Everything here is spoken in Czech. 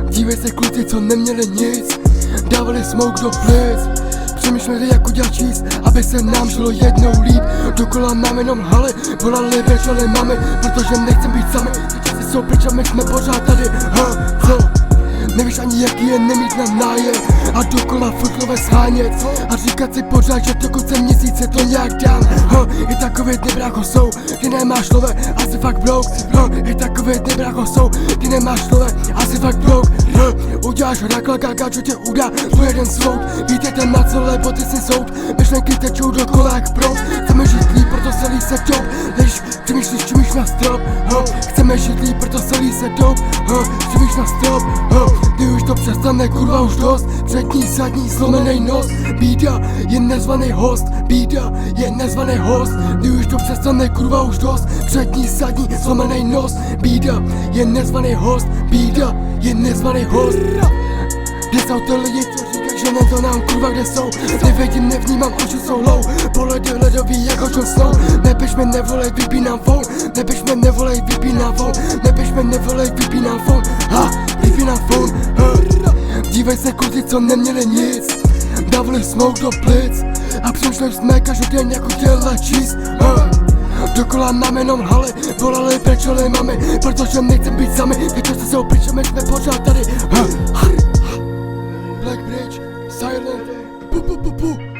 Dívej se kluci, co neměli nic, dávali smoke do plic. Přemýšleli jak udělat číst, aby se nám žilo jednou líp. Dokola nám jenom haly, volali, brečeli mami, protože nechcem být sami. Časy jsou pryč a my jsme pořád tady, co? Nevíš ani jaký je nemít na nájem a dokola furt shánět a říkat si pořád, že do konce měsíce to nějak dám. I takové dny brácho jsou, ty nemáš love, asi fakt broke. I takové dny brácho jsou, ty nemáš love, asi fakt broke. Uděláš rakla, káču tě udá, to jeden soud. Vítejte na celé boty si soud, myšlenky tečou dokola jak proud. Chceme žít líp, proto celý se dob, lež přemýšlíš, čumíš na strop. Chceme žít líp, proto celý se dob, čumíš na strop. Ty už to přestane, kurva už dost, přední, zadní, zlomenej nos. Bída je nezvaný host, bída je nezvaný host. Ty už to přestane, kurva už dost, přední, zadní, zlomenej nos. Bída je nezvaný host, bída je nezvaný host. Kde jsou ty lidi, co říkají, že ne to nám kurva kde jsou. Nevidím, nevnímám, oči jsou low, pohledy ledový jako Jon Snow. Nepiš mi, nevolej, vypínám phone, nepiš mi, nevolej, vypínám phone, nepiš mi, nevolej, vypínám phone, vypínám phone. Dívej se kluci, co neměli nic, dávali smoke do plic a přemýšleli jsme každý den jako chtěla číst. Dokola nám jenom haly, volali, brečeli mami, protože nechcem být sami. Ty časy jsou pryč a my jsme pořád tady. Black Bridge, Silent, pu.